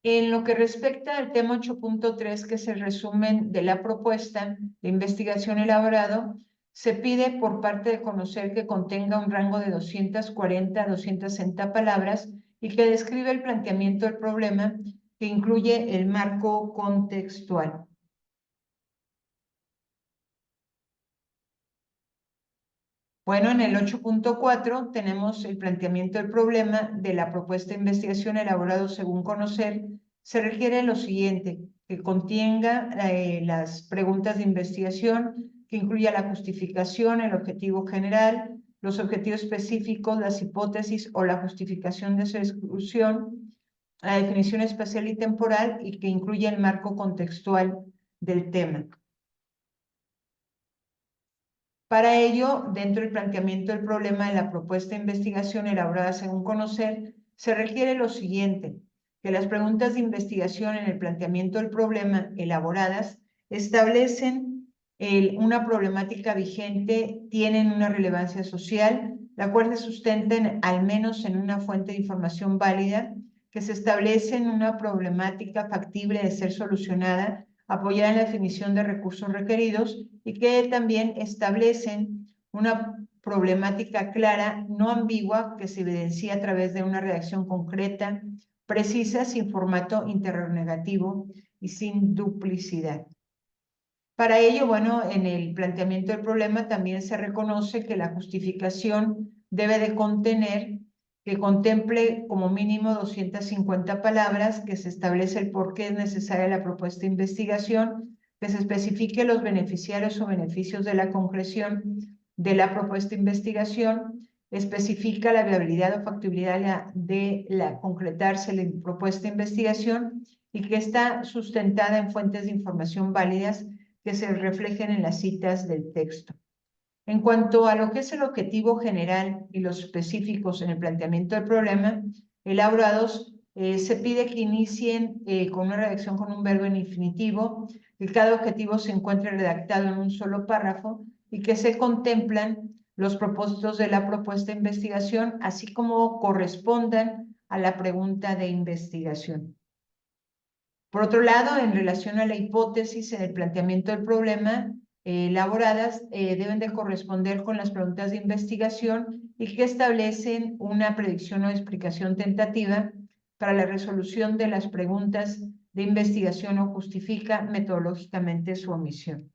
En lo que respecta al tema 8.3, que es el resumen de la propuesta de investigación elaborado, se pide por parte de conocer que contenga un rango de 240 a 260 palabras y que describe el planteamiento del problema, que incluye el marco contextual. Bueno, en el 8.4 tenemos el planteamiento del problema de la propuesta de investigación elaborado según conocer. Se requiere lo siguiente, que contenga las preguntas de investigación, que incluya la justificación, el objetivo general, los objetivos específicos, las hipótesis o la justificación de su exclusión, la definición espacial y temporal, y que incluya el marco contextual del tema. Para ello, dentro del planteamiento del problema de la propuesta de investigación elaborada según conocer, se requiere lo siguiente, que las preguntas de investigación en el planteamiento del problema elaboradas establecen una problemática vigente, tienen una relevancia social, la cual se sustenta al menos en una fuente de información válida, que se establece en una problemática factible de ser solucionada, apoyada en la definición de recursos requeridos, y que también establecen una problemática clara, no ambigua, que se evidencia a través de una redacción concreta, precisa, sin formato interrogativo y sin duplicidad. Para ello, bueno, en el planteamiento del problema también se reconoce que la justificación debe de contener, que contemple como mínimo 250 palabras, que se establece el por qué es necesaria la propuesta de investigación, que se especifique los beneficiarios o beneficios de la concreción de la propuesta de investigación, especifica la viabilidad o factibilidad de concretarse la propuesta de investigación y que está sustentada en fuentes de información válidas que se reflejen en las citas del texto. En cuanto a lo que es el objetivo general y los específicos en el planteamiento del problema, elaborados, se pide que inicien con una redacción con un verbo en infinitivo, que cada objetivo se encuentre redactado en un solo párrafo y que se contemplan los propósitos de la propuesta de investigación, así como correspondan a la pregunta de investigación. Por otro lado, en relación a la hipótesis en el planteamiento del problema, elaboradas deben de corresponder con las preguntas de investigación y que establecen una predicción o explicación tentativa para la resolución de las preguntas de investigación o justifica metodológicamente su omisión.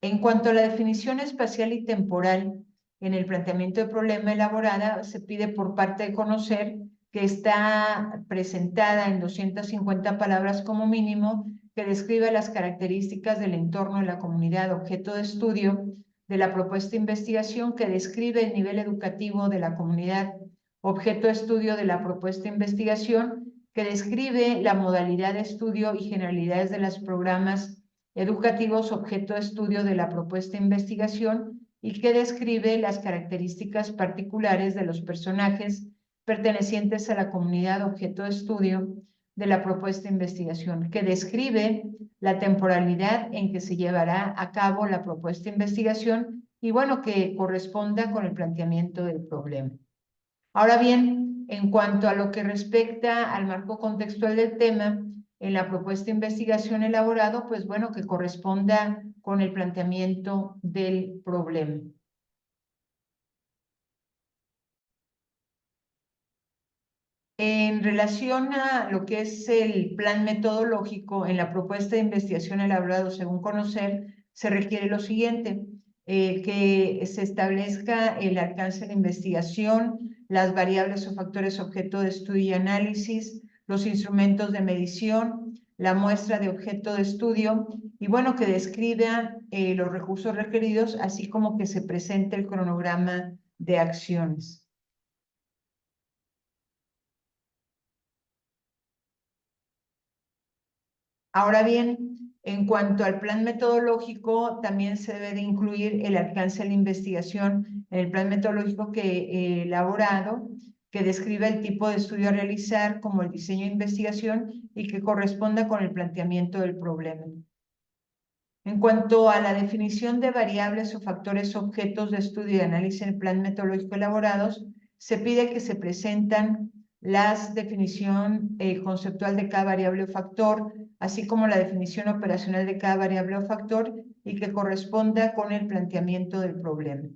En cuanto a la definición espacial y temporal en el planteamiento del problema elaborada, se pide por parte de conocer que está presentada en 250 palabras como mínimo, que describe las características del entorno de la comunidad objeto de estudio de la propuesta de investigación, que describe el nivel educativo de la comunidad objeto de estudio de la propuesta de investigación, que describe la modalidad de estudio y generalidades de los programas educativos objeto de estudio de la propuesta de investigación y que describe las características particulares de los personajes pertenecientes a la comunidad objeto de estudio de la propuesta de investigación, que describe la temporalidad en que se llevará a cabo la propuesta de investigación y, bueno, que corresponda con el planteamiento del problema. Ahora bien, en cuanto a lo que respecta al marco contextual del tema, en la propuesta de investigación elaborado, pues bueno, que corresponda con el planteamiento del problema. En relación a lo que es el plan metodológico, en la propuesta de investigación elaborado según conocer, se requiere lo siguiente, que se establezca el alcance de la investigación, las variables o factores objeto de estudio y análisis, los instrumentos de medición, la muestra de objeto de estudio, y bueno, que describa los recursos requeridos, así como que se presente el cronograma de acciones. Ahora bien, en cuanto al plan metodológico, también se debe de incluir el alcance de la investigación en el plan metodológico que he elaborado, que describa el tipo de estudio a realizar como el diseño de investigación y que corresponda con el planteamiento del problema. En cuanto a la definición de variables o factores objetos de estudio y análisis en el plan metodológico elaborados, se pide que se presentan la definición conceptual de cada variable o factor, así como la definición operacional de cada variable o factor y que corresponda con el planteamiento del problema.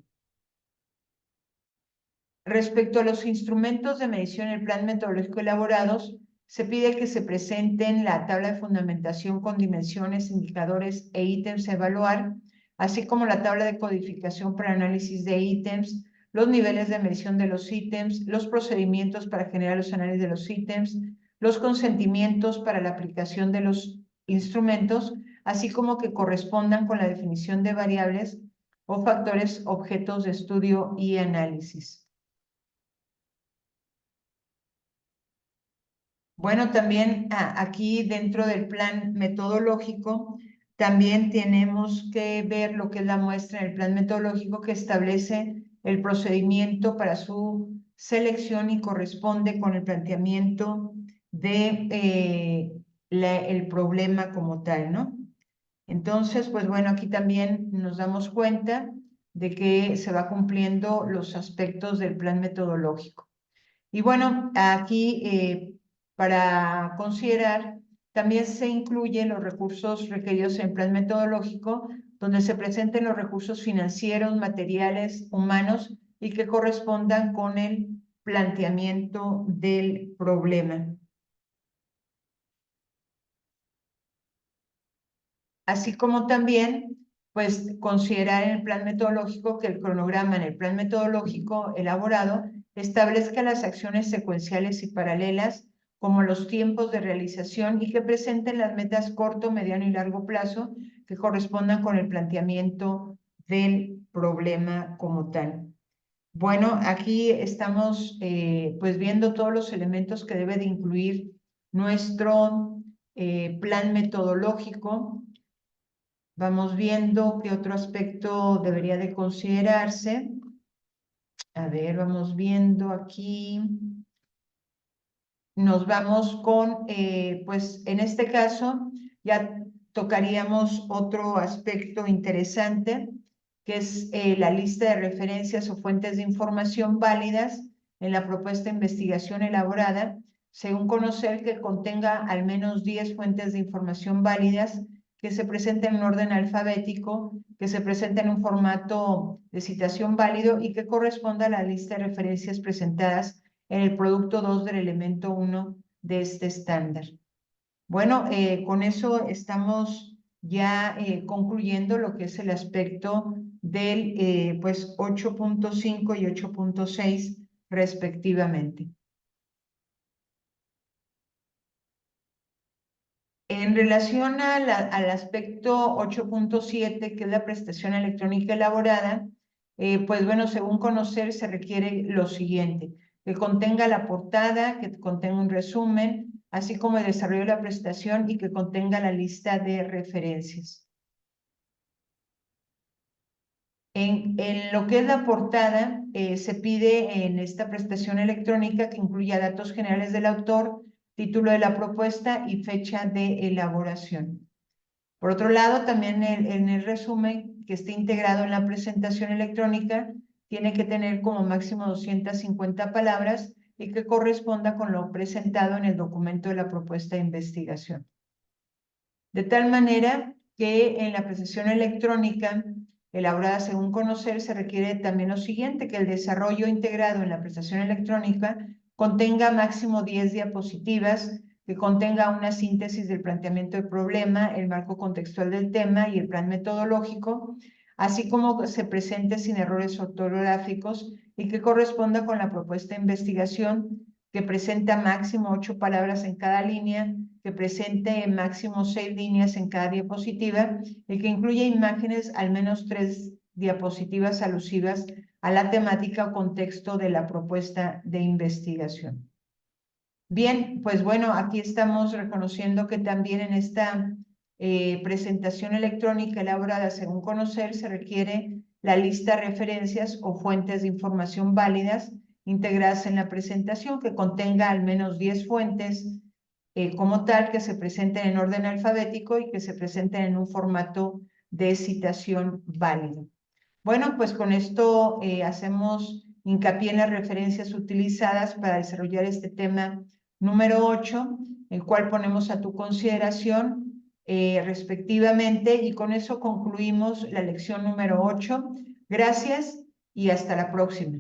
Respecto a los instrumentos de medición en el plan metodológico elaborados, se pide que se presenten la tabla de fundamentación con dimensiones, indicadores e ítems a evaluar, así como la tabla de codificación para análisis de ítems, los niveles de medición de los ítems, los procedimientos para generar los análisis de los ítems, los consentimientos para la aplicación de los instrumentos, así como que correspondan con la definición de variables o factores objetos de estudio y análisis. Bueno, también aquí dentro del plan metodológico, también tenemos que ver lo que es la muestra en el plan metodológico que establece el procedimiento para su selección y corresponde con el planteamiento de el problema como tal, ¿no? Entonces, pues bueno, aquí también nos damos cuenta de que se va cumpliendo los aspectos del plan metodológico. Y bueno, aquí para considerar también se incluyen los recursos requeridos en el plan metodológico, donde se presenten los recursos financieros, materiales, humanos y que correspondan con el planteamiento del problema. Así como también, pues, considerar en el plan metodológico que el cronograma en el plan metodológico elaborado establezca las acciones secuenciales y paralelas, como los tiempos de realización y que presenten las metas corto, mediano y largo plazo que correspondan con el planteamiento del problema como tal. Bueno, aquí estamos pues viendo todos los elementos que debe de incluir nuestro plan metodológico. Vamos viendo qué otro aspecto debería de considerarse. A ver, vamos viendo aquí. Nos vamos con, pues en este caso, ya tocaríamos otro aspecto interesante, que es la lista de referencias o fuentes de información válidas en la propuesta de investigación elaborada, según conocer que contenga al menos 10 fuentes de información válidas que se presenten en orden alfabético, que se presenten en un formato de citación válido y que corresponda a la lista de referencias presentadas en el producto 2 del elemento 1 de este estándar. Bueno, con eso estamos ya concluyendo lo que es el aspecto del pues 8.5 y 8.6 respectivamente. En relación al aspecto 8.7, que es la prestación electrónica elaborada, pues bueno, según conocer se requiere lo siguiente: que contenga la portada, que contenga un resumen, así como el desarrollo de la prestación y que contenga la lista de referencias. En lo que es la portada, se pide en esta prestación electrónica que incluya datos generales del autor, título de la propuesta y fecha de elaboración. Por otro lado, también en el resumen que esté integrado en la presentación electrónica, tiene que tener como máximo 250 palabras y que corresponda con lo presentado en el documento de la propuesta de investigación. De tal manera que en la presentación electrónica elaborada según conocer se requiere también lo siguiente: que el desarrollo integrado en la presentación electrónica contenga máximo 10 diapositivas, que contenga una síntesis del planteamiento del problema, el marco contextual del tema y el plan metodológico, así como se presente sin errores ortográficos y que corresponda con la propuesta de investigación, que presenta máximo 8 palabras en cada línea, que presente máximo 6 líneas en cada diapositiva y que incluya imágenes, al menos 3 diapositivas alusivas a la temática o contexto de la propuesta de investigación. Bien, pues bueno, aquí estamos reconociendo que también en esta presentación electrónica elaborada según conocer se requiere la lista de referencias o fuentes de información válidas integradas en la presentación, que contenga al menos 10 fuentes como tal, que se presenten en orden alfabético y que se presenten en un formato de citación válido. Bueno, pues con esto hacemos hincapié en las referencias utilizadas para desarrollar este tema número 8, el cual ponemos a tu consideración respectivamente, y con eso concluimos la lección número 8. Gracias y hasta la próxima.